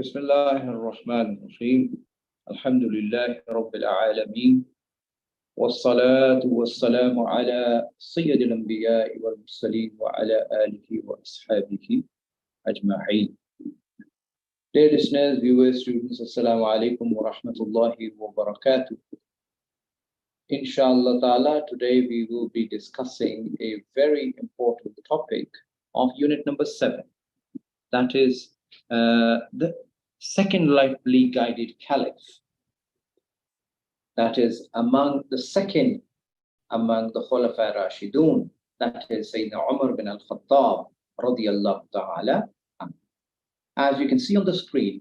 بسم الله الرحمن الرحيم الحمد لله رب العالمين والصلاة والسلام على سيد الأنبياء والمرسلين وعلى آله وأصحابه أجمعين. Dear listeners, viewers, students, Assalamu alaikum wa rahmatullahi wa barakatuh. Inshallah ta'ala, today we will be discussing a very important topic of unit number 7. That is the second lightly guided caliph. That is among the Khulafa Rashidun. That is Sayyidina Umar bin Khattab radiyallahu ta'ala. As you can see on the screen,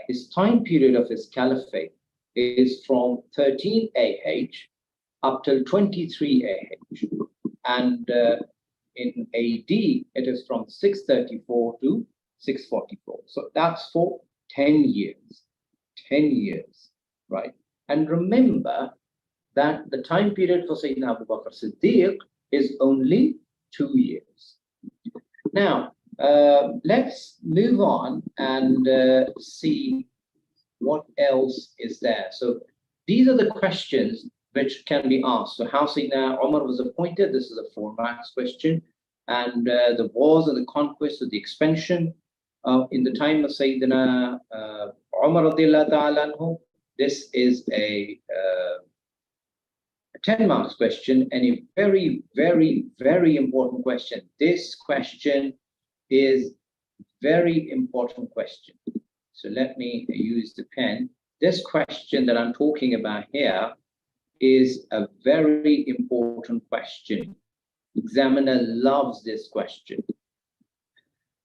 his time period of his caliphate is from 13 AH up till 23 AH. And in AD, it is from 634 to 644. So that's for 10 years. 10 years, right? And remember that the time period for Sayyidina Abu Bakr Siddiq is only 2 years. Now, let's move on and see what else is there. So these are the questions which can be asked. So how Sayyidina Umar was appointed, this is a 4 marks question. And the wars and the conquests of the expansion in the time of Sayyidina Umar radiyallahu ta'ala anhu, this is a 10 marks question and a very, very, very important question. This question is very important question. So let me use the pen. This question that I'm talking about here is a very important question. Examiner loves this question.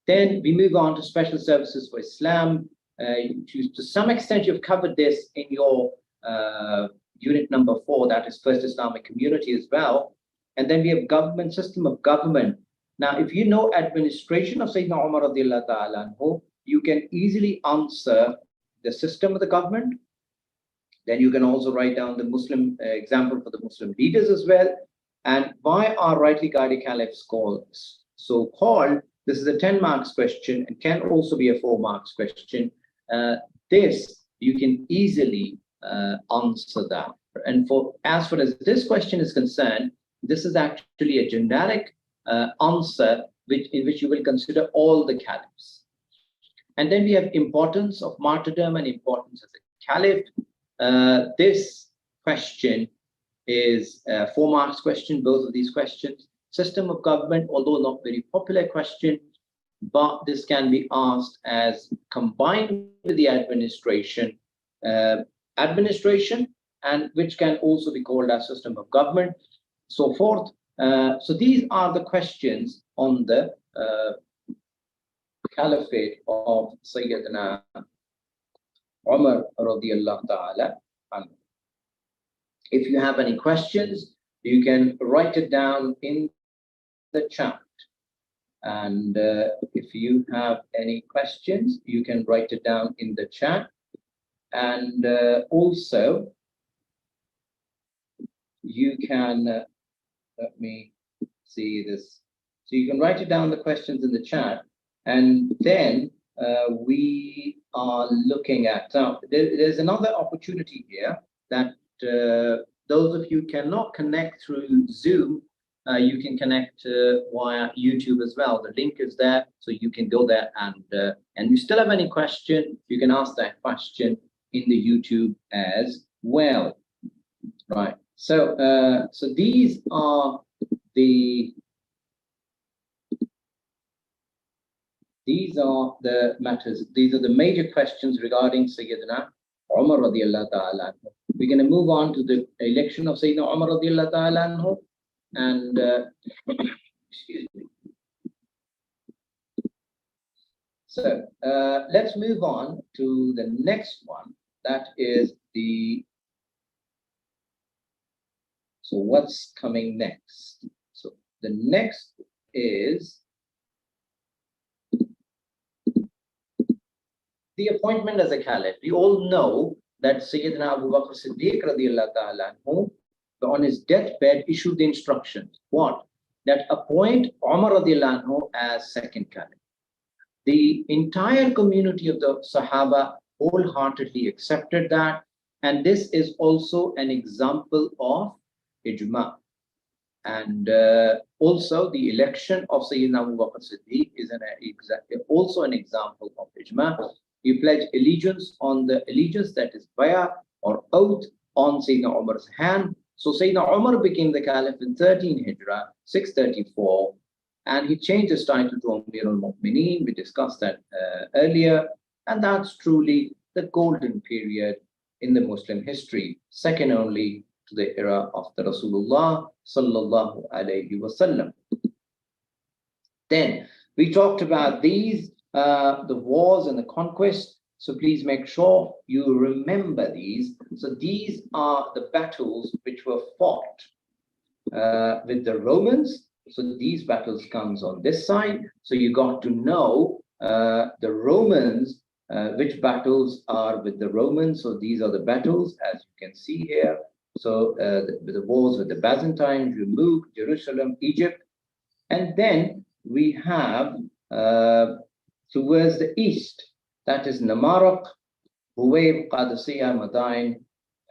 Then we move on to special services for Islam. To some extent, you've covered this in your unit number 4, that is First Islamic Community as well. And then we have government, system of government. Now, if you know administration of Sayyidina Umar radiyallahu ta'ala anhu, you can easily answer the system of the government. Then you can also write down the Muslim example for the Muslim leaders as well. And why are rightly guided caliphs called so-called? This is a 10 marks question and can also be a 4 marks question. This, you can easily answer that. And as far as this question is concerned, this is actually a generic answer in which you will consider all the caliphs. And then we have importance of martyrdom and importance of the caliph. This question is a 4 marks question, both of these questions. System of government, although not very popular question, but this can be asked as combined with the administration, and which can also be called as system of government, so forth. So these are the questions on the Caliphate of Sayyidina Umar radiyallahu ta'ala anhu. If you have any questions, you can write it down in the chat. And if you have any questions, you can write it down in the chat. And also, you can, let me see this. So you can write it down, the questions in the chat. And then we are looking at, there's another opportunity here that those of you cannot connect through Zoom, you can connect via YouTube as well. The link is there, so you can go there and you still have any question, you can ask that question in the YouTube as well. Right. So so these are the matters. These are the major questions regarding Sayyidina Umar radiyallahu ta'ala anhu. We're going to move on to the election of Sayyidina Umar radiyallahu ta'ala anhu. And excuse me. So let's move on to the next one. That is so what's coming next? So the next is the appointment as a caliph. We all know that Sayyidina Abu Bakr Siddiq radiyallahu ta'ala anhu, on his deathbed, issued the instructions. What? That appoint Umar radiyallahu anhu as second caliph. The entire community of the Sahaba wholeheartedly accepted that. And this is also an example of ijma. And also the election of Sayyidina Abu Bakr Siddiq is also an example of ijma. You pledge allegiance on the allegiance, that is bay'ah or oath, on Sayyidina Umar's hand. So Sayyidina Umar became the Caliph in 13 Hijrah, 634, and he changed his title to Amir al-Mu'mineen. We discussed that earlier, and that's truly the golden period in the Muslim history, second only to the era of the Rasulullah sallallahu alayhi wasallam. Then we talked about these, the wars and the conquests. So please make sure you remember these. So these are the battles which were fought with the Romans. So these battles comes on this side. So you got to know the Romans, which battles are with the Romans. So these are the battles, as you can see here. So the wars with the Byzantines, Yarmouk, Jerusalem, Egypt. And then we have towards the east, that is Namaraq, Huwayb, Qadisiyah, Madain,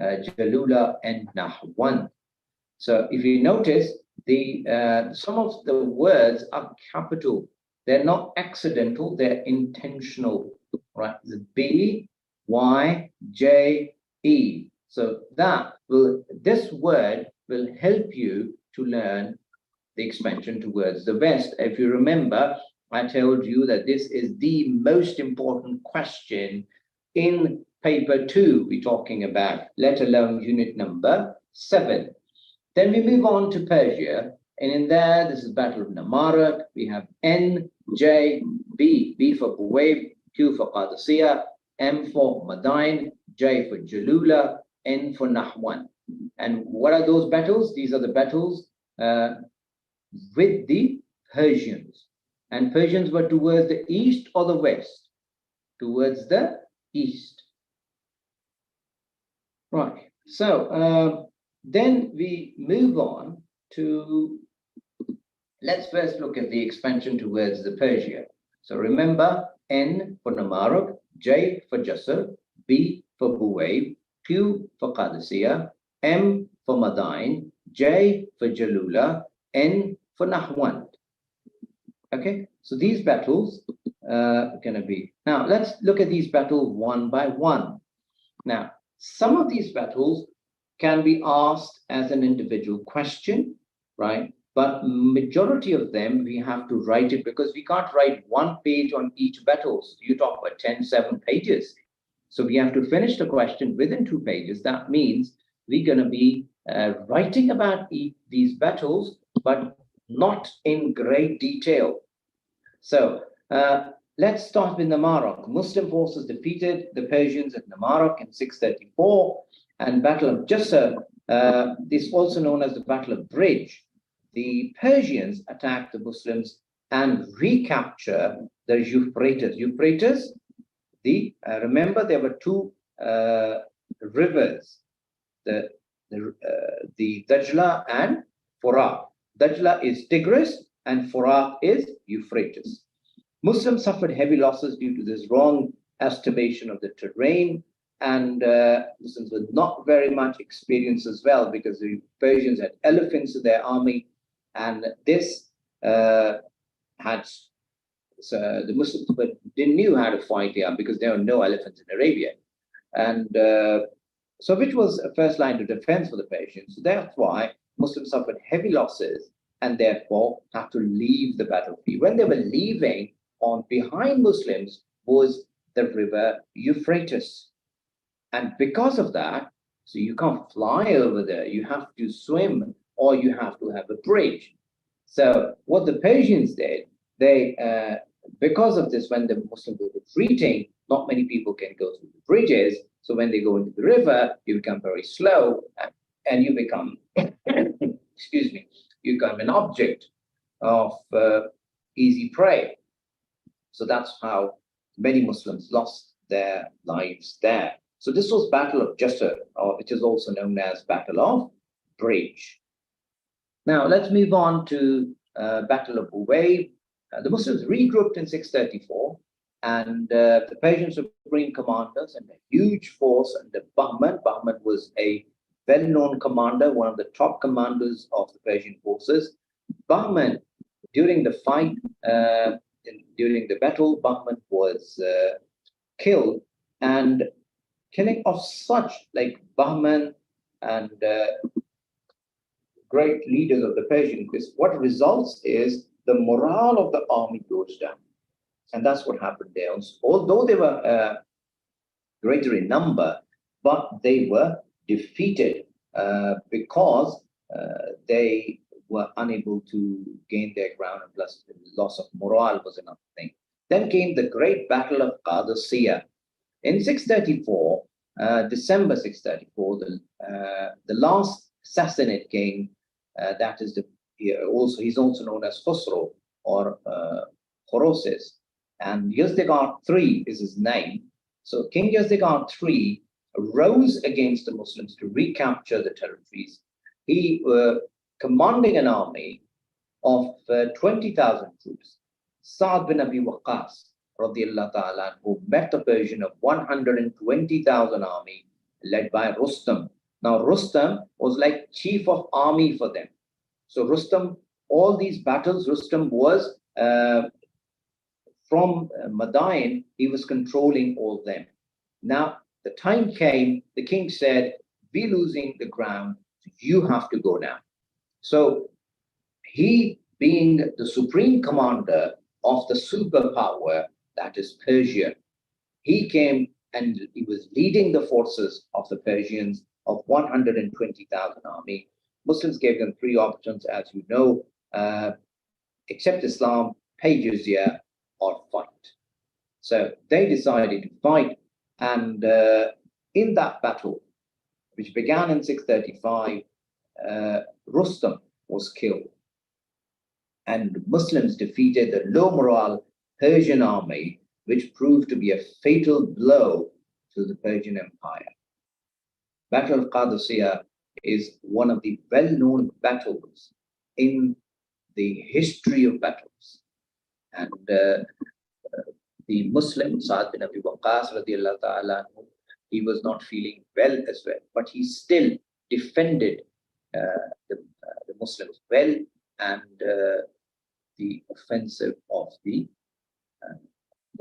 Jalula, and Nahwan. So if you notice, some of the words are capital. They're not accidental, they're intentional, right? The B, Y, J, E. So this word will help you to learn the expansion towards the west. If you remember, I told you that this is the most important question in paper 2 we're talking about, let alone unit number 7. Then we move on to Persia, and in there, this is Battle of Namaraq. We have N, J, B, B for Buwayb, Q for Qadisiyah, M for Madain, J for Jalula, N for Nahwan. And what are those battles? These are the battles with the Persians. And Persians were towards the east or the west? Towards the east. Right. So then we move on to, let's first look at the expansion towards the Persia. So remember, N for Namaraq, J for Jasr, B for Buwayb, Q for Qadisiyah, M for Madain, J for Jalula, N for Nahwan. Okay, so these battles are going to be. Now, let's look at these battles one by one. Now, some of these battles can be asked as an individual question, right? But majority of them, we have to write it because we can't write one page on each battle. So you talk about 7 pages. So we have to finish the question within 2 pages. That means we're going to be writing about these battles, but not in great detail. So let's start with Namaraq. Muslim forces defeated the Persians at Namaraq in 634, and Battle of Jasr is also known as the Battle of Bridge. The Persians attacked the Muslims and recapture the Euphrates. Euphrates, remember there were 2 rivers, the Dajla and Furat. Dajla is Tigris and Furat is Euphrates. Muslims suffered heavy losses due to this wrong estimation of the terrain, and Muslims were not very much experienced as well because the Persians had elephants in their army, and this the Muslims didn't know how to fight here because there were no elephants in Arabia, and so which was a first line of defense for the Persians. So that's why Muslims suffered heavy losses and therefore had to leave the battlefield. When they were leaving, behind Muslims was the river Euphrates. And because of that, so you can't fly over there, you have to swim or you have to have a bridge. So what the Persians did, they, because of this, when the Muslims were retreating, not many people can go through the bridges. So when they go into the river, you become very slow and you become, excuse me, you become an object of easy prey. So that's how many Muslims lost their lives there. So this was Battle of Jasr, or which is also known as Battle of Bridge. Now let's move on to Battle of Uwayb. The Muslims regrouped in 634 And the Persian supreme commanders and a huge force under Bahman. Bahman was a well-known commander, one of the top commanders of the Persian forces. Bahman, during the fight, during the battle, Bahman was killed, and killing of such like Bahman and great leaders of the Persian, because what results is the morale of the army goes down. And that's what happened there. Although they were greater in number, but they were defeated because they were unable to gain their ground, and plus the loss of morale was another thing. Then came the great battle of Qadisiyah. In 634, December 634, the last Sassanid king, that is he's also known as Khosrow or Khoroses, and Yazdegerd III is his name. So King Yazdegerd III rose against the Muslims to recapture the territories. He commanding an army of 20,000 troops. Sa'd bin Abi Waqqas, radiallahu ta'ala, who met the Persian of 120,000 army led by Rustam. Now Rustam was like chief of army for them. So Rustam, all these battles, Rustam was from Madain, he was controlling all them. Now the time came, the king said, we're losing the ground, you have to go now. So he, being the supreme commander of the superpower, that is Persia, he came and he was leading the forces of the Persians of 120,000 army. Muslims gave them three options, as you know: accept Islam, pay jizya, or fight. So they decided to fight, and in that battle, which began in 635, Rustam was killed, and Muslims defeated the low morale Persian army, which proved to be a fatal blow to the Persian Empire. Battle of Qadisiyah is one of the well-known battles in the history of battles. And the Muslim, Sa'd bin Abi Waqqas, radiallahu ta'ala, he was not feeling well as well, but he still defended the Muslims well, and the offensive of the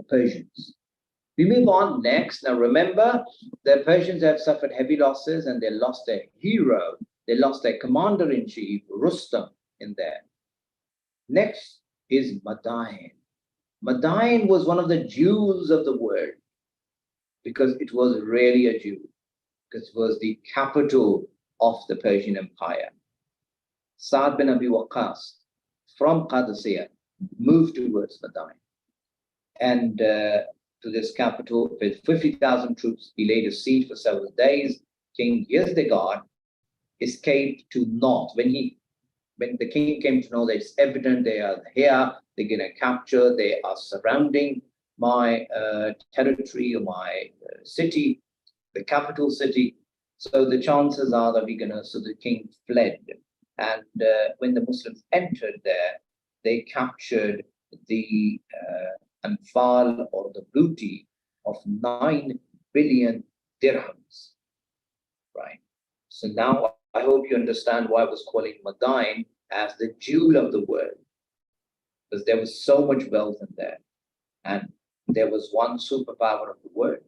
Persians. We move on next. Now remember, the Persians have suffered heavy losses, and they lost their hero. They lost their commander-in-chief, Rustam, in there. Next is Madain. Madain was one of the jewels of the world, because it was really a jewel, because it was the capital of the Persian Empire. Sa'd bin Abi Waqqas from Qadisiyah moved towards Madain, and to this capital with 50,000 troops. He laid a siege for several days. King Yazdegerd escaped to north. When the king came to know that it's evident they are here, they're going to capture, they are surrounding my territory or my city, the capital city. So the chances are that so the king fled. And when the Muslims entered there, they captured the anfal, or the booty, of 9 billion dirhams, right? So now I hope you understand why I was calling Madain as the jewel of the world, because there was so much wealth in there, and there was one superpower of the world.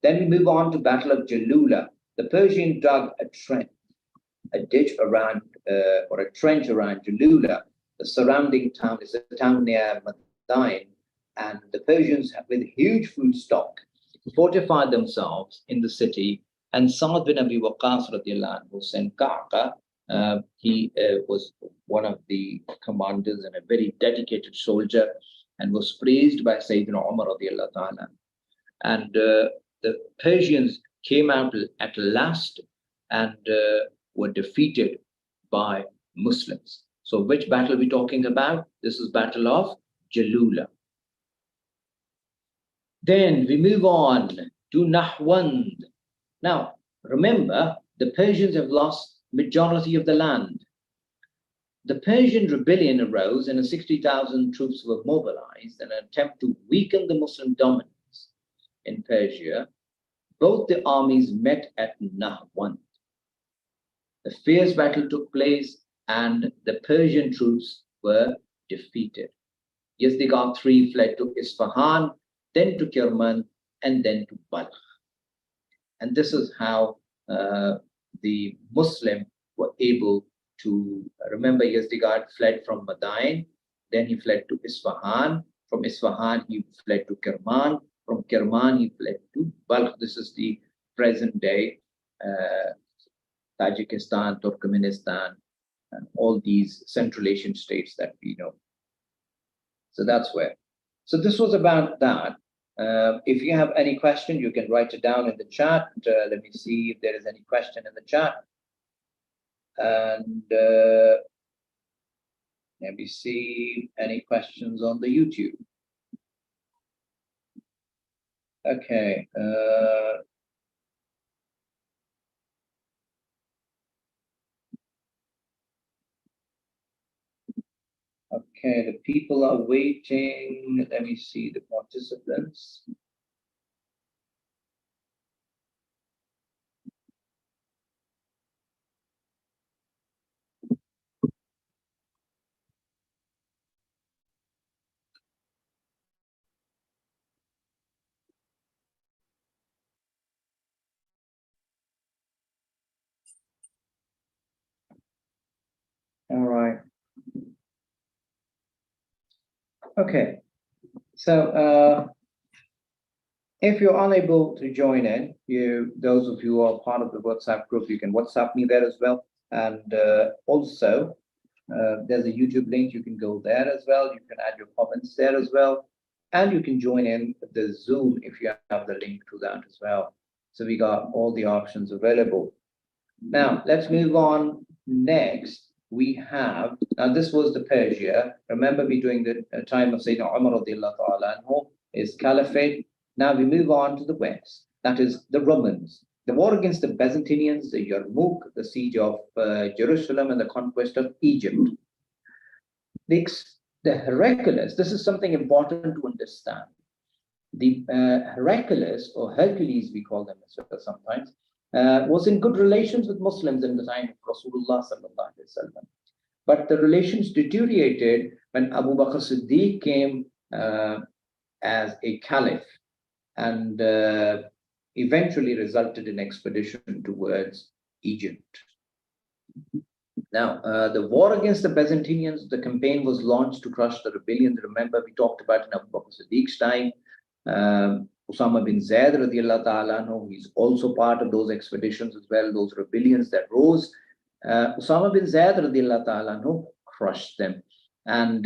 Then we move on to Battle of Jalula. The Persian dug a ditch around, or a trench around Jalula. The surrounding town is a town near Madain, and the Persians, with huge food stock, fortified themselves in the city. And Sa'd bin Abi Waqqas radiallahu anhu sent Ka'qa. He was one of the commanders and a very dedicated soldier, and was praised by Sayyidina Umar radiallahu ta'ala. And the Persians came out at last and were defeated by Muslims. So which battle are we talking about? This is Battle of Jalula. Then we move on to Nahwand. Now, remember, the Persians have lost majority of the land. the Persian rebellion arose and 60,000 troops were mobilized in an attempt to weaken the Muslim dominance in Persia. Both the armies met at Nahwan. A fierce battle took place and the Persian troops were defeated. Yazdiga III fled to Isfahan, then to Kerman, and then to Balkh. And this is how the Muslim were able to, remember Yazdiga fled from Madain, then he fled to Isfahan. From Isfahan, he fled to Kerman. From Kerman, he fled to Balkh. This is the present day Tajikistan, Turkmenistan, and all these Central Asian states that we know. So that's where. So this was about that. If you have any question, you can write it down in the chat. Let me see if there is any question in the chat. And let me see any questions on the YouTube. Okay. Okay, the people are waiting. Let me see the participants. All right. Okay, so if you're unable to join in, those of you who are part of the WhatsApp group, you can WhatsApp me there as well. And also, there's a YouTube link. You can go there as well. You can add your comments there as well. And you can join in the Zoom if you have the link to that as well. So we got all the options available. Now, let's move on next. We have, now this was the Persia. Remember me during the time of Sayyidina Umar radiallahu ta'ala anhu is Caliphate. Now we move on to the West. That is the Romans. The war against the Byzantines, the Yarmouk, the siege of Jerusalem, and the conquest of Egypt. The Hercules, this is something important to understand. The Hercules, or Hercules we call them as well sometimes, was in good relations with Muslims in the time of Rasulullah sallallahu alaihi wasallam. But the relations deteriorated when Abu Bakr Siddiq came as a caliph, and eventually resulted in expedition towards Egypt. Now, the war against the Byzantines, the campaign was launched to crush the rebellion. Remember, we talked about in Abu Bakr Siddiq's time. Usama bin Zaid radiallahu ta'ala anhu, he's also part of those expeditions as well, those rebellions that rose. Usama bin Zaid radiallahu ta'ala anhu crushed them. And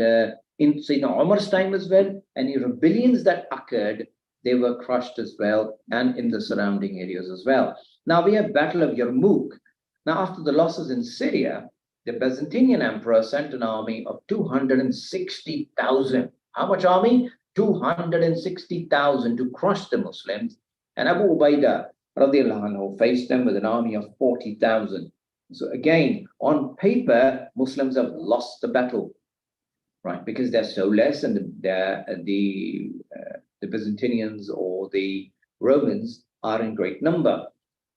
in Sayyidina Umar's time as well, any rebellions that occurred, they were crushed as well, and in the surrounding areas as well. Now we have Battle of Yarmouk. Now after the losses in Syria, the Byzantine emperor sent an army of 260,000. How much army? 260,000 to crush the Muslims. And Abu Ubaidah radiallahu anhu faced them with an army of 40,000. So again, on paper, Muslims have lost the battle, right? Because they're so less, and the Byzantines or the Romans are in great number.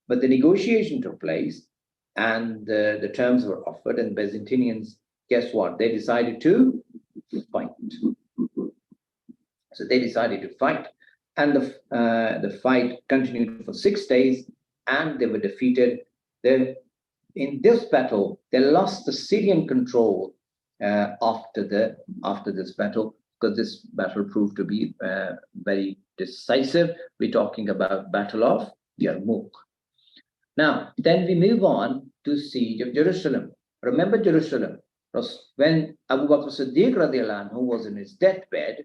But the negotiation took place, and the terms were offered, and Byzantinians, guess what? They decided to fight. So they decided to fight, and the fight continued for 6 days, and they were defeated. In this battle, they lost the Syrian control after this battle, because this battle proved to be very decisive. We're talking about Battle of Yarmouk. Now, then we move on to Siege of Jerusalem. Remember Jerusalem, when Abu Bakr Siddiq radiallahu anhu was in his deathbed,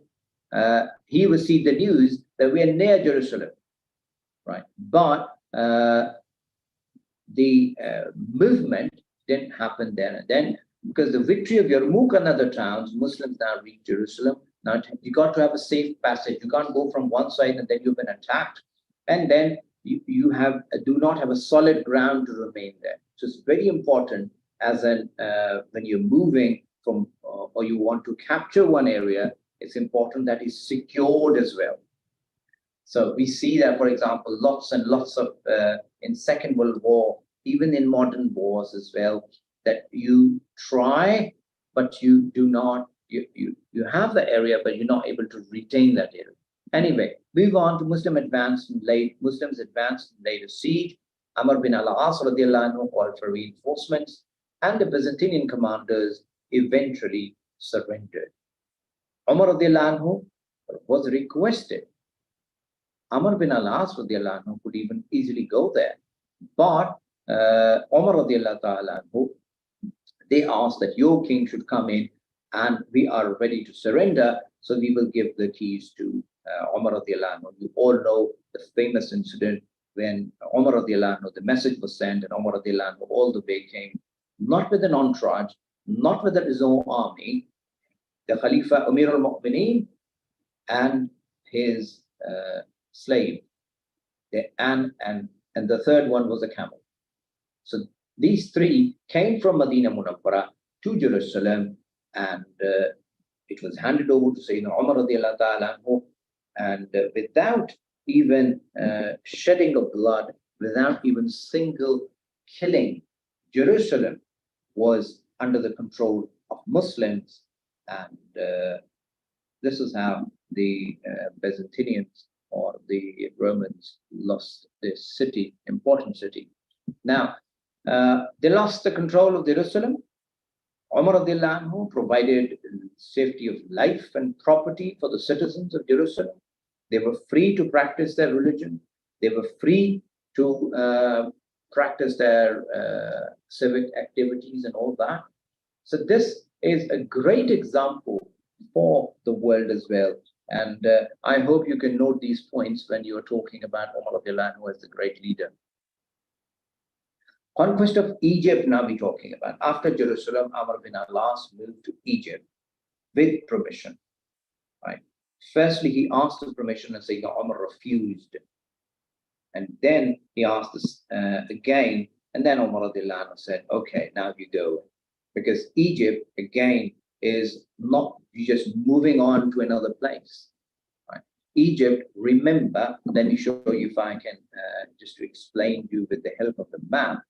he received the news that we are near Jerusalem, right? But the movement didn't happen then and then, because the victory of Yarmouk and other towns, Muslims now reached Jerusalem. Now you got to have a safe passage. You can't go from one side and then you've been attacked, and then you do not have a solid ground to remain there. So it's very important as an when you're moving from or you want to capture one area, it's important that it's secured as well. So we see that, for example, lots and lots of in Second World War, even in modern wars as well, that you try, but you do not, you have the area, but you're not able to retain that area. Anyway, move on to Muslims advanced in later siege. Amr bin al-As radiallahu anhu called for reinforcements, and the Byzantine commanders eventually surrendered. Umar radiallahu anhu was requested. Amr bin al-As radiallahu anhu could even easily go there, but Umar radiallahu anhu, they asked that your king should come in, and we are ready to surrender, so we will give the keys to Umar radiallahu anhu. You all know the famous incident when Umar radiallahu anhu, the message was sent, and Umar radiallahu anhu all the way came, not with an entourage, not with his own army, the Khalifa Umar al-Mu'mineen and his slave, and the third one was a camel. So these three came from Medina Munawwara to Jerusalem, and it was handed over to Sayyidina Umar radiallahu ta'ala anhu, and without even shedding of blood, without even single killing, Jerusalem was under the control of Muslims, and this is how the Byzantinians or the Romans lost this city, important city. Now, they lost the control of Jerusalem. Umar radiallahu anhu provided safety of life and property for the citizens of Jerusalem. They were free to practice their religion. They were free to practice their civic activities and all that. So this is a great example for the world as well. And I hope you can note these points when you are talking about Umar radiallahu anhu as the great leader. Conquest of Egypt now we're talking about. After Jerusalem, Amr bin al-As moved to Egypt with permission. Right? Firstly, he asked for permission, and Sayyidina Umar refused. And then he asked this again, and then Umar radiallahu anhu said, okay, now you go. Because Egypt, again, is not just moving on to another place. Right? Egypt, remember, let me show you if I can, just to explain to you with the help of the map.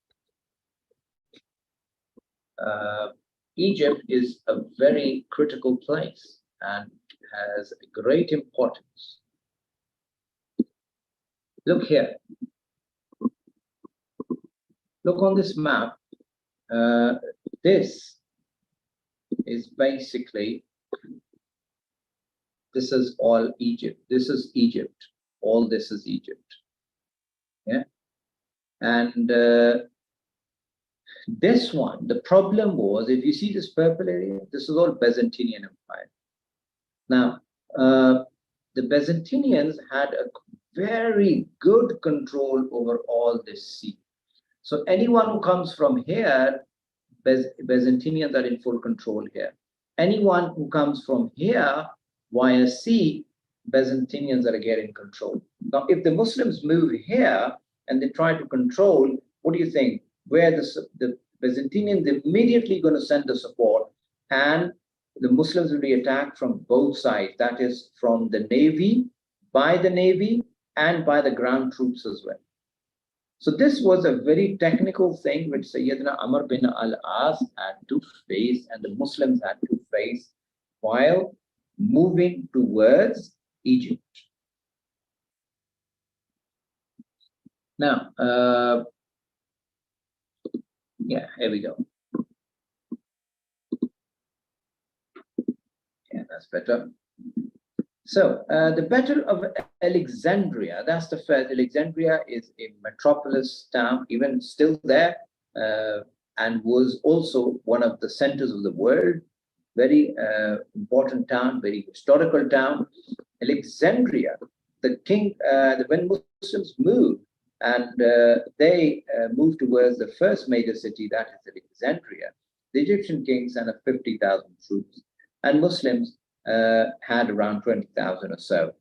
Egypt is a very critical place and has great importance. Look here. Look on this map. This is basically, this is all Egypt. This is Egypt. All this is Egypt. Yeah. And this one, the problem was, if you see this purple area, this is all Byzantine Empire. Now, the Byzantinians had a very good control over all this sea. So anyone who comes from here, Byzantinians are in full control here. Anyone who comes from here via sea, Byzantinians are again in control. Now, if the Muslims move here and they try to control, what do you think? Where the Byzantinians immediately going to send the support, and the Muslims will be attacked from both sides. That is from the navy, by the navy, and by the ground troops as well. So this was a very technical thing which Sayyidina Amr bin al-As had to face, and the Muslims had to face while moving towards Egypt. Now, yeah, here we go. Yeah, that's better. So the Battle of Alexandria, that's the first. Alexandria is a metropolis town, even still there, and was also one of the centers of the world. Very important town, very historical town. Alexandria, the king, when Muslims moved, and they moved towards the first major city, that is Alexandria, the Egyptian king sent 50,000 troops, and Muslims had around 20,000 or so.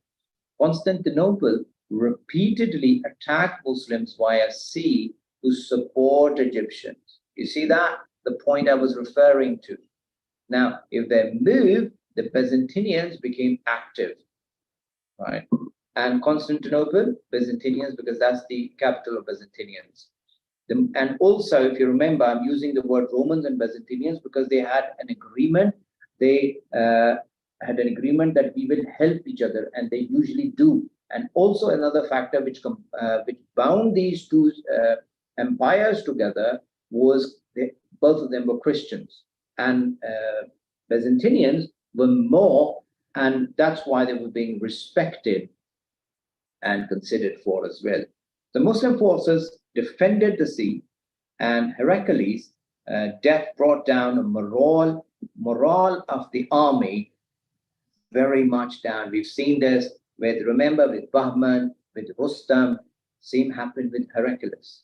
Constantinople repeatedly attacked Muslims via sea to support Egyptians. You see that? the point I was referring to. Now, if they moved, the Byzantinians became active, right? And Constantinople, Byzantinians, because that's the capital of Byzantinians. And also, if you remember, I'm using the word Romans and Byzantinians because they had an agreement. They had an agreement that we will help each other, and they usually do. And also another factor which bound these two empires together was both of them were Christians, and Byzantinians were more, and that's why they were being respected and considered for as well. The Muslim forces defended the sea, and Heracles' death brought down a morale of the army very much down. We've seen this remember with Bahman, with Rustam, same happened with Heracles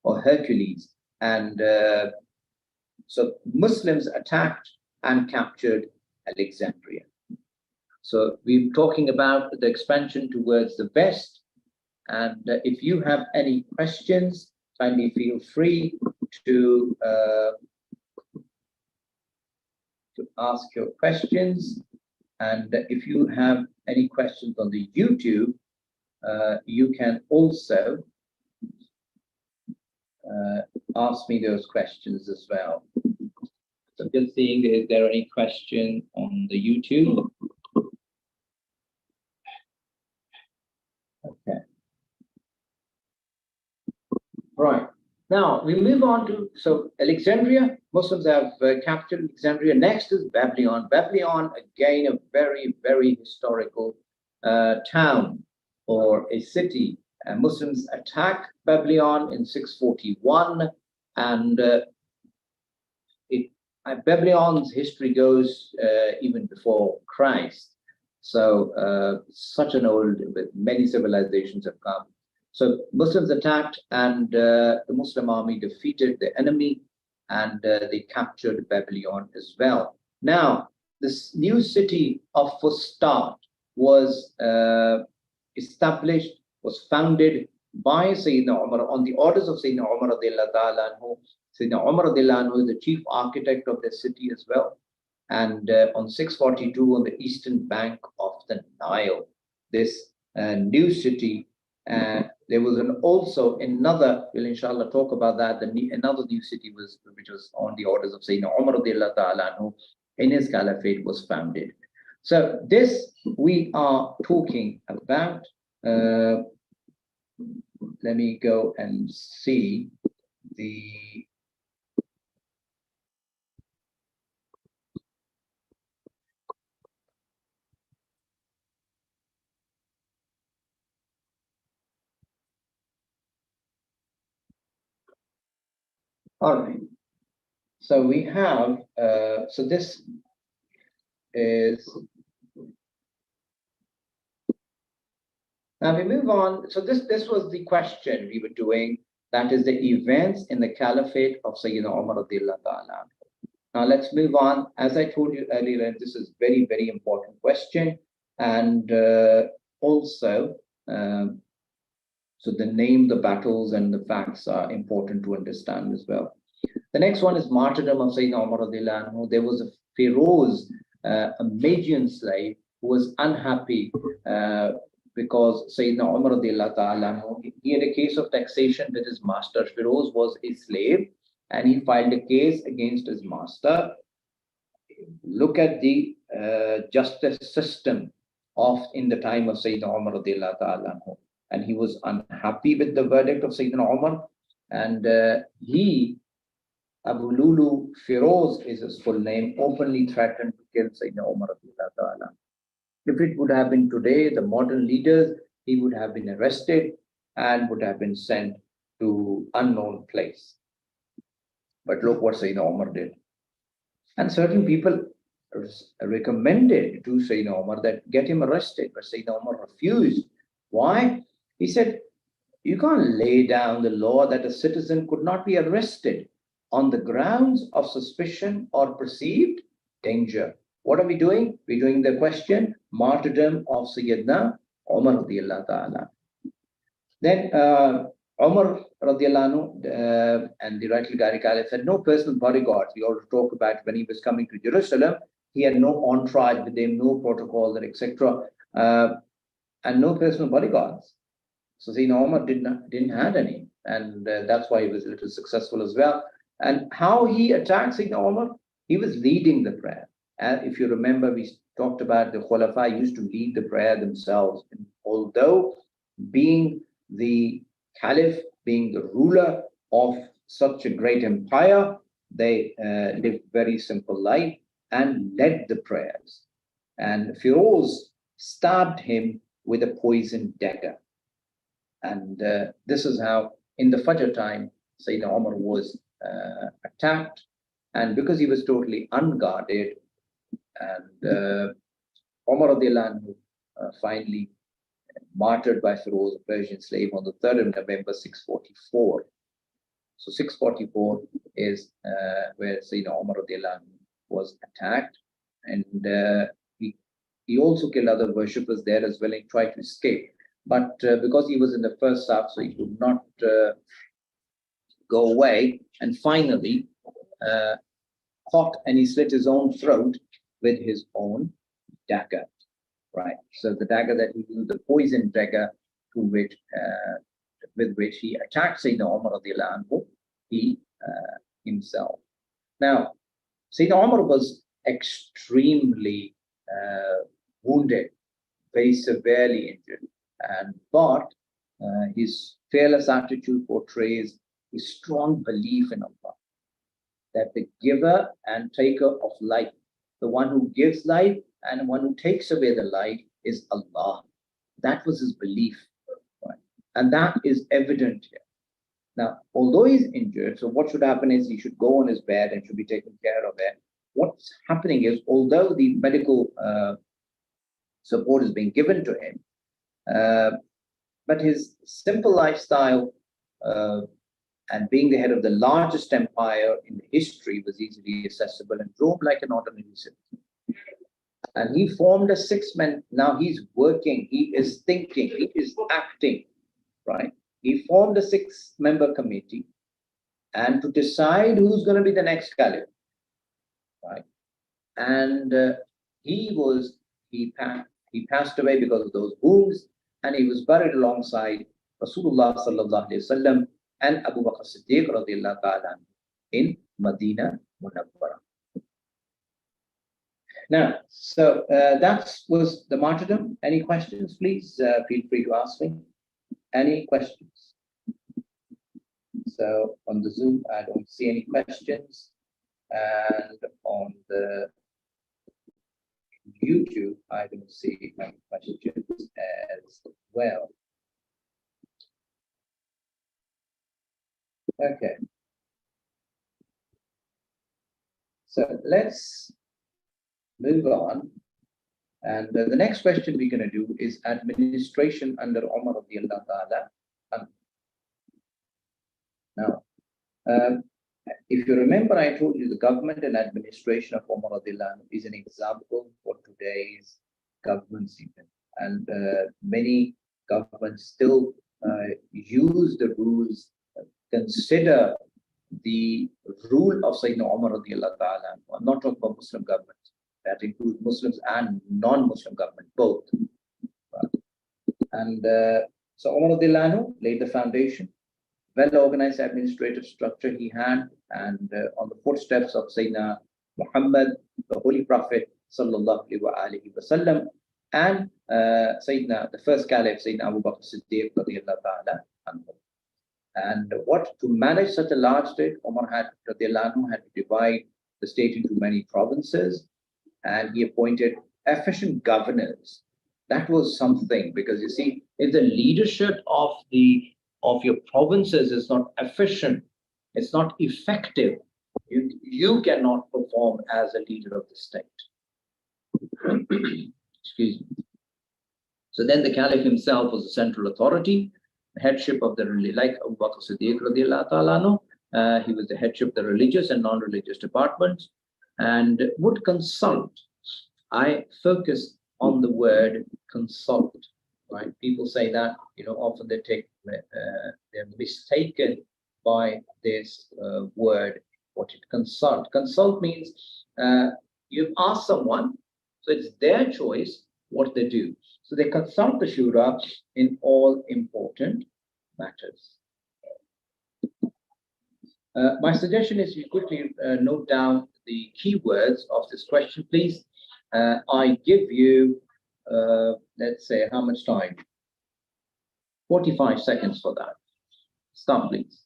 or Hercules. And so Muslims attacked and captured Alexandria. So we're talking about the expansion towards the west. And if you have any questions, kindly feel free to ask your questions. And if you have any questions on the YouTube, you can also ask me those questions as well. So I'm just seeing if there are any questions on the YouTube. Okay. Right. Now we move on to, so Alexandria, Muslims have captured Alexandria. Next is Babylon. Babylon, again, a very, very historical town or a city. Muslims attack Babylon in 641, and Babylon's history goes even before Christ. So such an old, many civilizations have come. So Muslims attacked, and the Muslim army defeated the enemy, and they captured Babylon as well. Now, this new city of Fustat was established, was founded by Sayyidina Umar on the orders of Sayyidina Umar radiallahu ta'ala anhu. Sayyidina Umar radiallahu anhu is the chief architect of the city as well. And on 642 on the eastern bank of the Nile, this new city, there was also another, we'll inshallah talk about that, another new city which was on the orders of Sayyidina Umar radiallahu ta'ala anhu in his caliphate was founded. So this we are talking about. Let me go and see the all right. So we have, so this is, now we move on. So this was the question we were doing. That is the events in the caliphate of Sayyidina Umar radiallahu ta'ala. Now let's move on. As I told you earlier, this is very, very important question. And also, so the name, the battles, and the facts are important to understand as well. The next one is martyrdom of Sayyidina Umar radiallahu anhu. There was a Feroz, a Magian slave, who was unhappy because Sayyidina Umar radiallahu ta'ala anhu, he had a case of taxation with his master. Feroz was a slave, and he filed a case against his master. Look at the justice system in the time of Sayyidina Umar radiallahu ta'ala anhu. And he was unhappy with the verdict of Sayyidina Umar, and Abu Lulu Feroz is his full name, openly threatened to kill Sayyidina Umar radiallahu ta'ala. If it would have been today, the modern leaders, he would have been arrested and would have been sent to unknown place. But look what Sayyidina Umar did. And certain people recommended to Sayyidina Umar that get him arrested, but Sayyidina Umar refused. Why? He said, you can't lay down the law that a citizen could not be arrested on the grounds of suspicion or perceived danger. What are we doing? We're doing the question, martyrdom of Sayyidina Umar radiallahu ta'ala. Then Umar radiallahu anhu, and the rightly guided Caliph had no personal bodyguards. We already talked about when he was coming to Jerusalem, he had no entourage with him, no protocols, etc., and no personal bodyguards. So Sayyidina Umar didn't have any, and that's why he was a little successful as well. And how he attacked Sayyidina Umar, he was leading the prayer. And if you remember, we talked about the Khulafa used to lead the prayer themselves. And although being the Caliph, being the ruler of such a great empire, they lived very simple life and led the prayers. And Firoz stabbed him with a poisoned dagger. And this is how, in the Fajr time, Sayyidina Umar was attacked. And because he was totally unguarded, and Umar radiallahu anhu finally martyred by Firoz, a Persian slave, on the 3rd of November, 644. So 644 is where Sayyidina Umar radiallahu anhu was attacked. And he also killed other worshippers there as well and tried to escape. But because he was in the first saf, so he could not go away. And finally, caught and he slit his own throat with his own dagger. Right. So the dagger that he used, the poison dagger, to which with which he attacked Sayyidina Umar radiallahu anhu, he himself. Now, Sayyidina Umar was extremely wounded, very severely injured. But his fearless attitude portrays his strong belief in Allah, that the giver and taker of life, the one who gives life and one who takes away the life, is Allah. That was his belief, right? And that is evident here. Now, although he's injured, so what should happen is he should go on his bed and should be taken care of there. What's happening is, although the medical support is being given to him, but his simple lifestyle and being the head of the largest empire in history was easily accessible and drove like an ordinary citizen. And he formed a six-man. Now he's working, he is thinking, he is acting, right? He formed a six-member committee and to decide who's going to be the next caliph, right? And he passed away because of those wounds, and he was buried alongside Rasulullah sallallahu alaihi wasallam and Abu Bakr Siddiq radiallahu ta'ala in Medina Munawwara. Now, so that was the martyrdom. Any questions, please? Feel free to ask me. Any questions? So on the Zoom, I don't see any questions. And on the YouTube, I don't see any questions as well. Okay. So let's move on. And the next question we're going to do is administration under Umar radiallahu ta'ala. Now, if you remember, I told you the government and administration of Umar radiallahu anhu is an example for today's governments even. And many governments still use the rules, consider the rule of Sayyidina Umar radiallahu ta'ala. I'm not talking about Muslim governments. That includes Muslims and non-Muslim government, both. And so Umar radiallahu anhu laid the foundation, well-organized administrative structure he had, and on the footsteps of Sayyidina Muhammad, the Holy Prophet, sallallahu alaihi wasallam, and Sayyidina, the first Caliph, Sayyidina Abu Bakr Siddiq radiallahu ta'ala anhu. And what to manage such a large state, Umar had radiallahu anhu had to divide the state into many provinces, and he appointed efficient governors. That was something, because you see, if the leadership of your provinces is not efficient, it's not effective, you cannot perform as a leader of the state. Excuse me. So then the Caliph himself was the central authority, the headship of the like Abu Bakr Siddiq radiallahu ta'ala anhu, he was the headship of the religious and non-religious departments, and would consult. I focus on the word consult, right? People say that, often they take they're mistaken by this word, what it consult. Consult means you've asked someone, so it's their choice what they do. So they consult the shura in all important matters. My suggestion is you quickly note down the keywords of this question, please. I give you, let's say, how much time? 45 seconds for that. Start, please.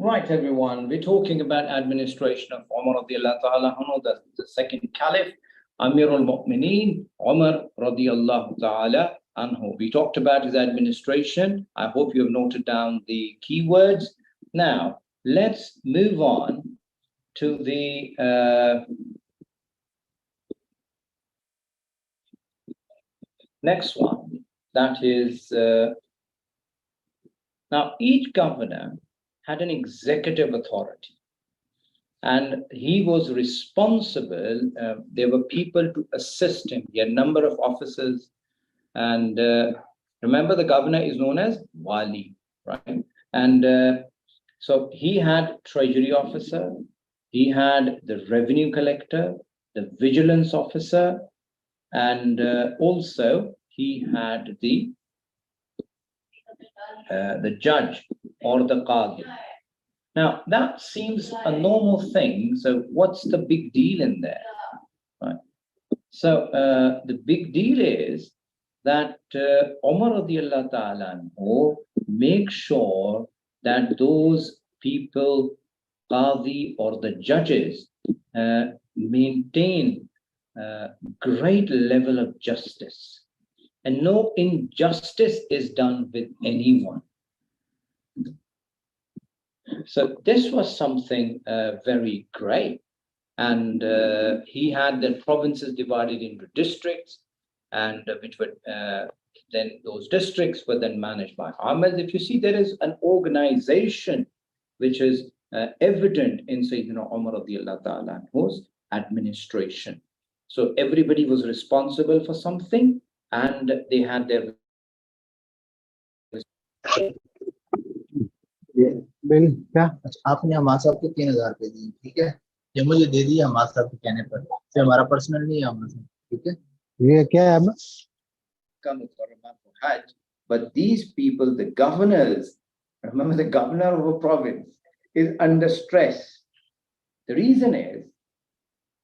Right, everyone. We're talking about administration of Umar radiallahu ta'ala anhu, the second Caliph, Amir al-Mu'mineen, Umar radiallahu ta'ala anhu. We talked about his administration. I hope you have noted down the keywords. Now, let's move on to the next one. That is, now each governor had an executive authority, and he was responsible. There were people to assist him. He had a number of officers, and remember, the governor is known as Wali, right? And so he had treasury officer, he had the revenue collector, the vigilance officer, and also he had the judge or the qadi. Now, that seems a normal thing. So what's the big deal in there? Right. So the big deal is that Umar radiallahu ta'ala anhu make sure that those people, qadi or the judges, maintain great level of justice. And no injustice is done with anyone. So this was something very great. And he had the provinces divided into districts, and which were then those districts were then managed by Ahmed. If you see, there is an organization which is evident in Sayyidina Umar radiallahu ta'ala anhu's administration. So everybody was responsible for something, and they had their. Bill क्या आपने हमारे साहब को 3,000 रुपये दिए, ठीक है, ये मुझे दे दिया हमारे साहब के कहने पर, से हमारा पर्सनल नहीं है हमारे साहब, ठीक है, ये क्या है come for Hajj, but these people, the governors, remember the governor of a province is under stress. The reason is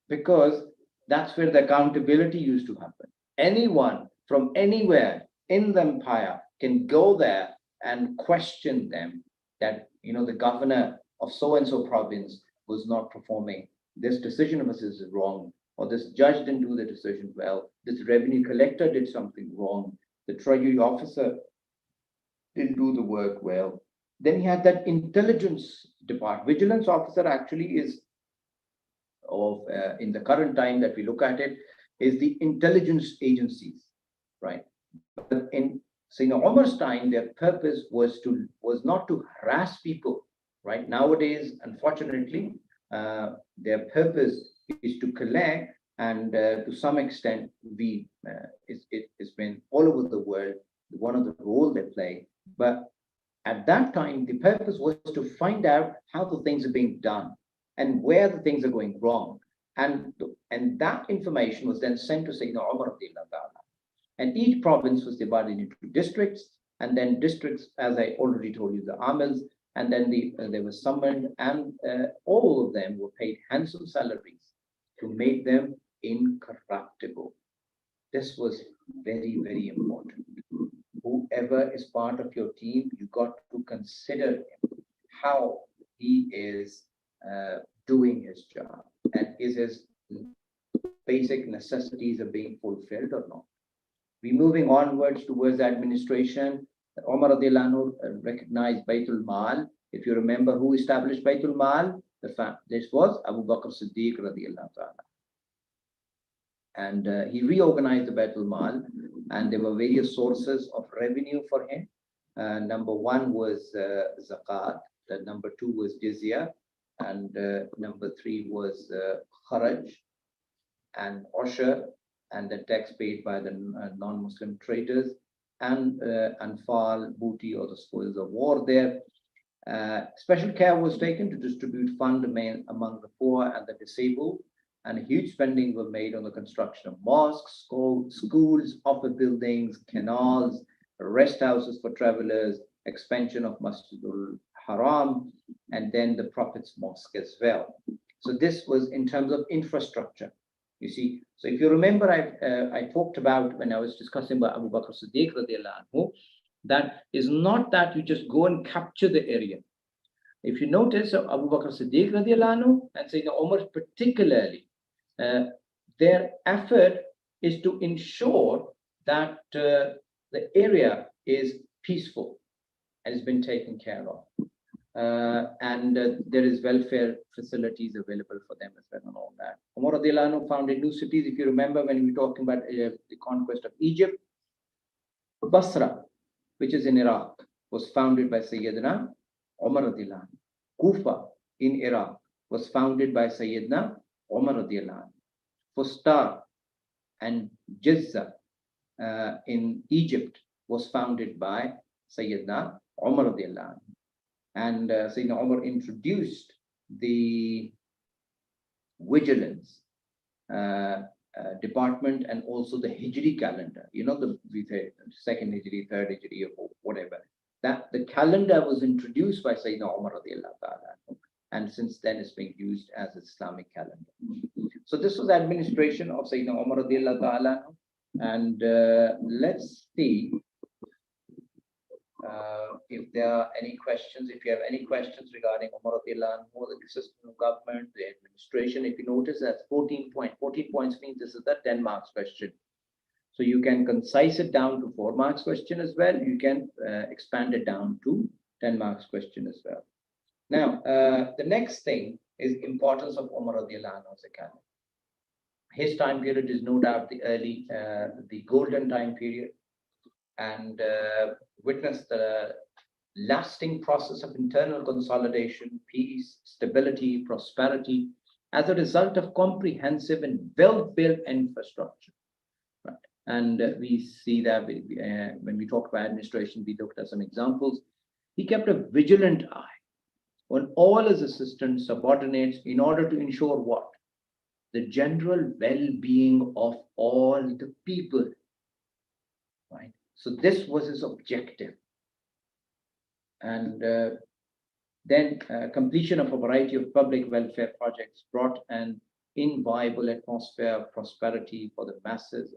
because that's where the accountability used to happen. Anyone from anywhere in the empire can go there and question them that, you know, the governor of so-and-so province was not performing. This decision of us is wrong, or this judge didn't do the decision well. This revenue collector did something wrong. The treasury officer didn't do the work well. Then he had that intelligence department. Vigilance officer actually is of in the current time that we look at it is the intelligence agencies, right? But in Sayyidina Umar's time, their purpose was not to harass people, right? Nowadays, unfortunately, their purpose is to collect, and to some extent, it's been all over the world one of the role they play. But at that time, the purpose was to find out how the things are being done and where the things are going wrong. And that information was then sent to Sayyidina Umar. And each province was divided into districts, and then districts, as I already told you, the amils, and then they were summoned, and all of them were paid handsome salaries to make them incorruptible. This was very, very important. Whoever is part of your team, you got to consider him, how he is doing his job, and is his basic necessities are being fulfilled or not. We moving onwards towards administration. Umar radiallahu anhu recognized Baytul Mal. If you remember who established Baytul Mal, this was Abu Bakr Siddiq radiallahu ta'ala. And he reorganized the Baytul Mal, and there were various sources of revenue for him. Number one was zakat, number two was jizya, and number three was kharaj and ushr, and the tax paid by the non-Muslim traders, and anfal, booty, or the spoils of war there. Special care was taken to distribute funds among the poor and the disabled, and huge spending were made on the construction of mosques, schools, office buildings, canals, rest houses for travelers, expansion of Masjidul Haram, and then the Prophet's mosque as well. So this was in terms of infrastructure. You see, so if you remember, I talked about when I was discussing about Abu Bakr Siddiq radiallahu anhu, that is not that you just go and capture the area. If you notice, Abu Bakr Siddiq radiallahu anhu and Sayyidina Umar particularly, their effort is to ensure that the area is peaceful and has been taken care of. And there is welfare facilities available for them as well and all that. Umar radiallahu anhu founded new cities. If you remember when we were talking about the conquest of Egypt, Basra, which is in Iraq, was founded by Sayyidina Umar radiallahu anhu. Kufa in Iraq was founded by Sayyidina Umar radiallahu anhu. Fustar and Jizza in Egypt was founded by Sayyidina Umar radiallahu anhu. And Sayyidina Umar introduced the vigilance department and also the Hijri calendar. You know, we say second Hijri, third Hijri, or whatever. That the calendar was introduced by Sayyidina Umar radiallahu ta'ala, and since then it's being used as Islamic calendar. So this was administration of Sayyidina Umar radiallahu ta'ala, and let's see if there are any questions. If you have any questions regarding Umar radiallahu anhu, the system of government, the administration, if you notice that's 14 points. 14 points means this is the 10 marks question. So you can concise it down to 4 marks question as well. You can expand it down to 10 marks question as well. Now, the next thing is importance of Umar radiallahu anhu as a caliph. His time period is no doubt the golden time period, and witnessed the lasting process of internal consolidation, peace, stability, prosperity, as a result of comprehensive and well-built infrastructure. Right? And we see that when we talk about administration, we looked at some examples. He kept a vigilant eye on all his assistants, subordinates, in order to ensure what? The general well-being of all the people. Right? So this was his objective. And then completion of a variety of public welfare projects brought an inviolable atmosphere of prosperity for the masses.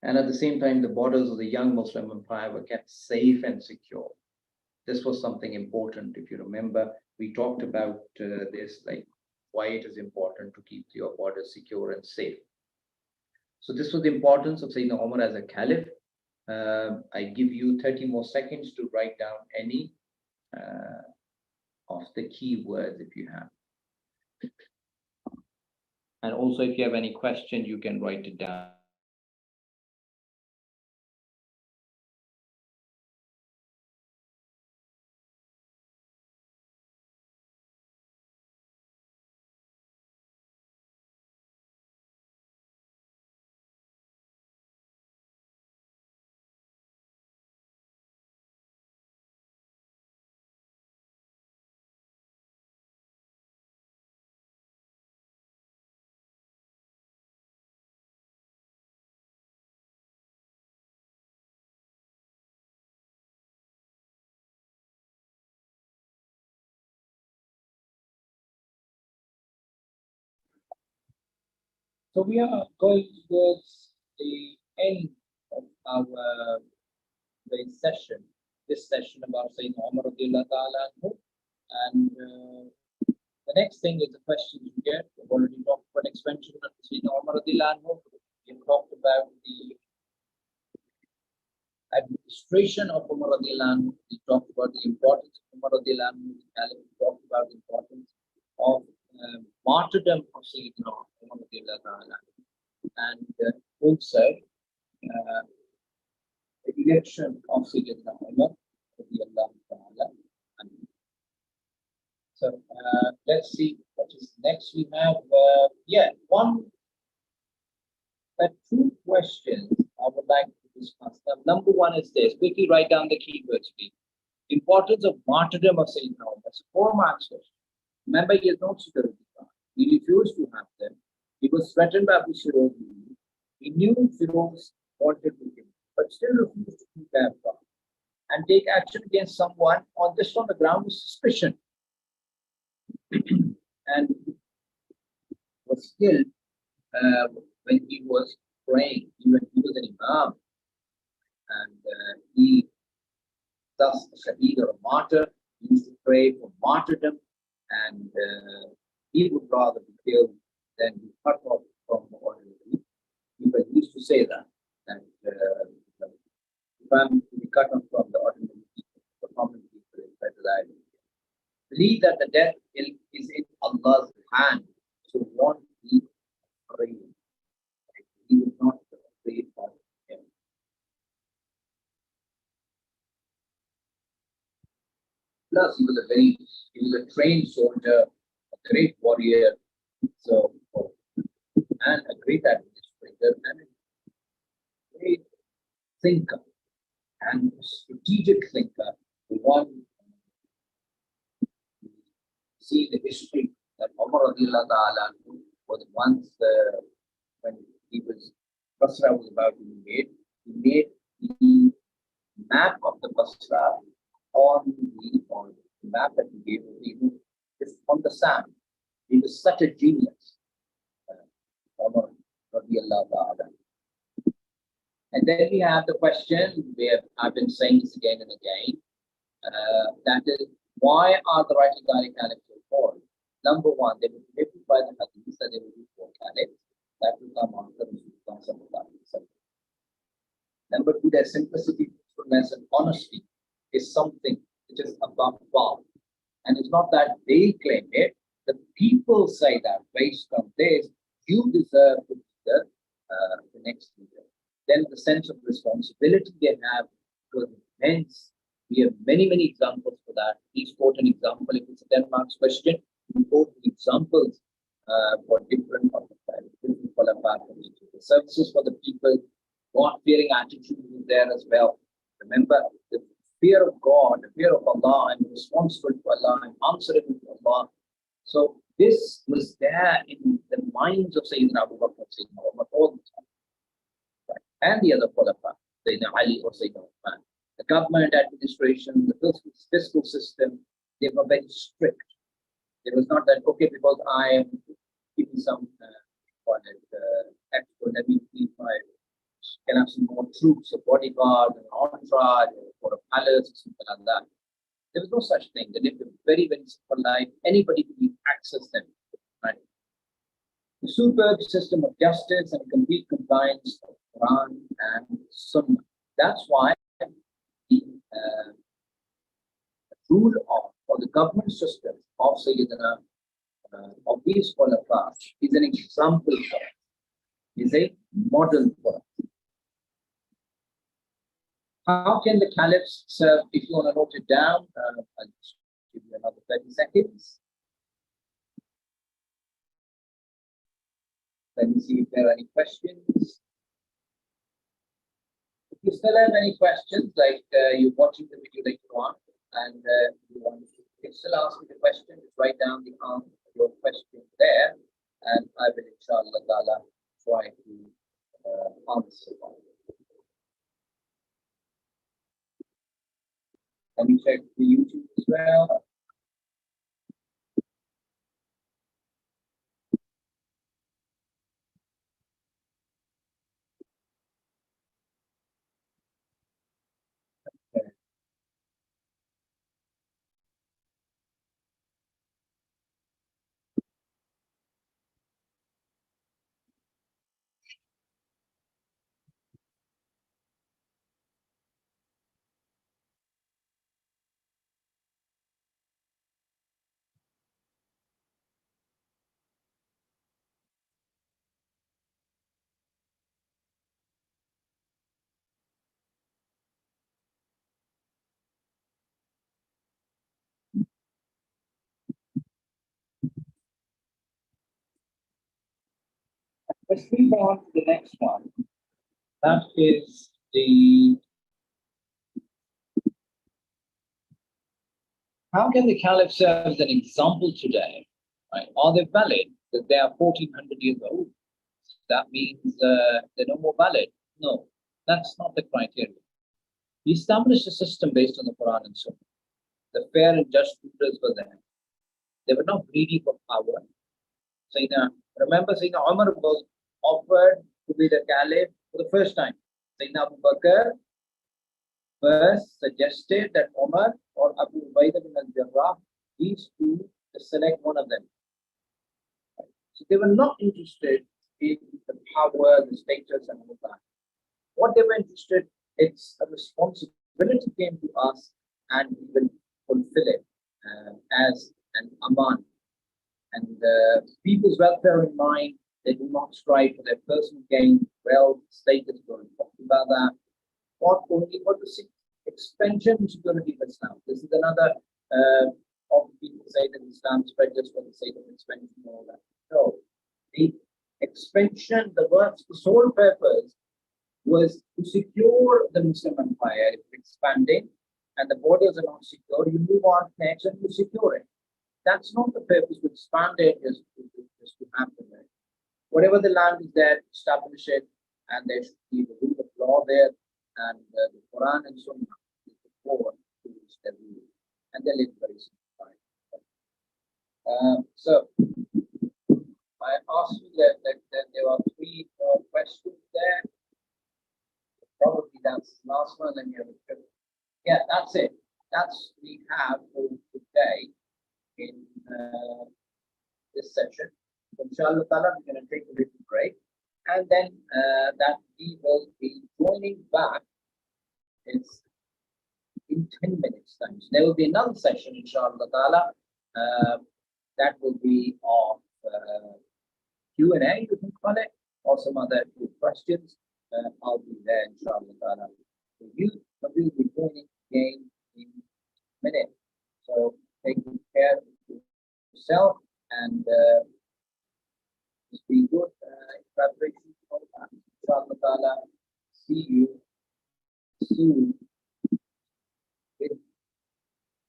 And at the same time, the borders of the young Muslim empire were kept safe and secure. This was something important. If you remember, we talked about this, like why it is important to keep your borders secure and safe. So this was the importance of Sayyidina Umar as a caliph. I give you 30 more seconds to write down any of the key words if you have. And also, if you have any questions, you can write it down. So we are going towards the end of our session, this session about Sayyidina Umar radiallahu ta'ala anhu. And the next thing is the questions you get. We've already talked about expansion of Sayyidina Umar radiallahu anhu. We've talked about the administration of Umar radiallahu anhu. We talked about the importance of Umar radiallahu anhu. We talked about the importance of martyrdom of Sayyidina Umar radiallahu ta'ala anhu. And also the election of Sayyidina Umar radiallahu ta'ala anhu. So let's see what is next. We have two questions I would like to discuss. Now, number one is this. Quickly write down the keywords, please. Importance of martyrdom of Sayyidina Umar. It's a 4 marks question. Remember, he has no security card. He refused to have them. He was threatened by Abu Shiroz. He knew Shiroz wanted to him, but still refused to keep them from and take action against someone on the ground of suspicion. And was killed when he was praying. He was an imam, and he thus a shaheed or a martyr. He used to pray for martyrdom, and he would rather be killed than be cut off from the ordinary people. He used to say that if I'm to be cut off from the ordinary people, the common people, it's better that I do. Believe that the death is in Allah's hand, so won't be afraid. He was not afraid of him. Plus, he was a trained soldier, a great warrior, and a great administrator, and a great thinker, and a strategic thinker. The one see the history that Umar radiallahu ta'ala was once when Basra was about to be made, he made the map of the Basra on the map that he gave to people is on the sand. He was such a genius, Umar radiallahu ta'ala. And then we have the question where I've been saying this again and again, that is, why are the rightly guided caliphs so called? Number one, they were predicted by the hadith that they will be 4 caliphs. That will come after the Number two, their simplicity, truthfulness, and honesty is something which is above par. And it's not that they claim it, the people say that based on this, you deserve to be the next leader. Then the sense of responsibility they have was immense. We have many, many examples for that. Please quote an example if it's a 10 marks question. We quote the examples for different the services for the people, God-fearing attitude is there as well. Remember, the fear of God, the fear of Allah, and responsible to Allah and answerable to Allah. So this was there in the minds of Sayyidina Abu Bakr, Sayyidina Umar all the time. Right? And the other Khulafa, Sayyidina Ali or Sayyidina Uthman. The government administration, the fiscal system, they were very strict. It was not that, okay, because I am giving some extra, let me keep can have some more troops, a bodyguard, an entourage, or a palace, or something like that. There was no such thing. They lived a very, very simple life. Anybody could access them. Right? The superb system of justice and complete compliance of Quran and Sunnah. That's why the rule of, or the government system of Sayyidina, of these Khulafa is an example for us, is a model for us. How can the Caliphs serve? If you want to note it down, I'll just give you another 30 seconds. Let me see if there are any questions. If you still have any questions, like you're watching the video later on, and you can still ask me the question, just write down the answer to your question there, and I will, inshallah ta'ala, try to answer one. Let me check the YouTube as well. Okay. Let's move on to the next one. That is the, how can the Caliph serve as an example today? Right? Are they valid? That they are 1400 years old. That means they're no more valid. No, that's not the criteria. He established a system based on the Quran and Sunnah. The fair and just rulers were there. They were not greedy for power. Remember, Sayyidina Umar was offered to be the Caliph for the first time. Sayyidina Abu Bakr first suggested that Umar or Abu Ubaidah bin al-Jarrah, these two, to select one of them. So they were not interested in the power, the status, and all that. What they were interested, it's a responsibility came to us, and we will fulfill it as an aman. And people's welfare in mind, they do not strive for their personal gain, wealth, status, we're talking about that. Not only what the expansion which is going to give us now. This is another of people say that Islam spread just for the sake of expansion and all that. So the expansion, the sole purpose was to secure the Muslim empire. If it's expanding and the borders are not secure, you move on next and you secure it. That's not the purpose to expand it, just to happen. Right? Whatever the land is there, establish it, and there should be the rule of law there, and the Quran and Sunnah is the core to which they rule, and they live very simplified. So I asked you that there are 3 more questions there. Probably that's the last one, and you have a yeah, that's it. That's we have for today in this session. So inshallah ta'ala, we're going to take a little break, and then that we will be joining back in 10 minutes time. So there will be another session inshallah ta'ala that will be of Q&A, you can call it, or some other questions. I'll be there inshallah ta'ala for you, but we'll be joining again in a minute. So take care of yourself and just be good in preparation for that. Inshallah ta'ala, see you soon with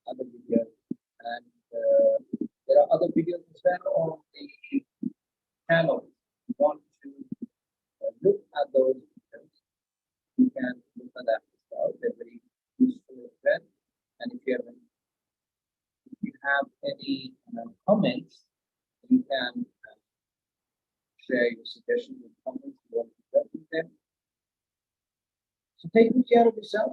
other videos. And there are other videos as well on the channel. If you want to look at those videos, you can look at that as well. They're very useful as well. And if you have any comments, you can share your suggestions and comments. You want to work with them. So take good care of yourself.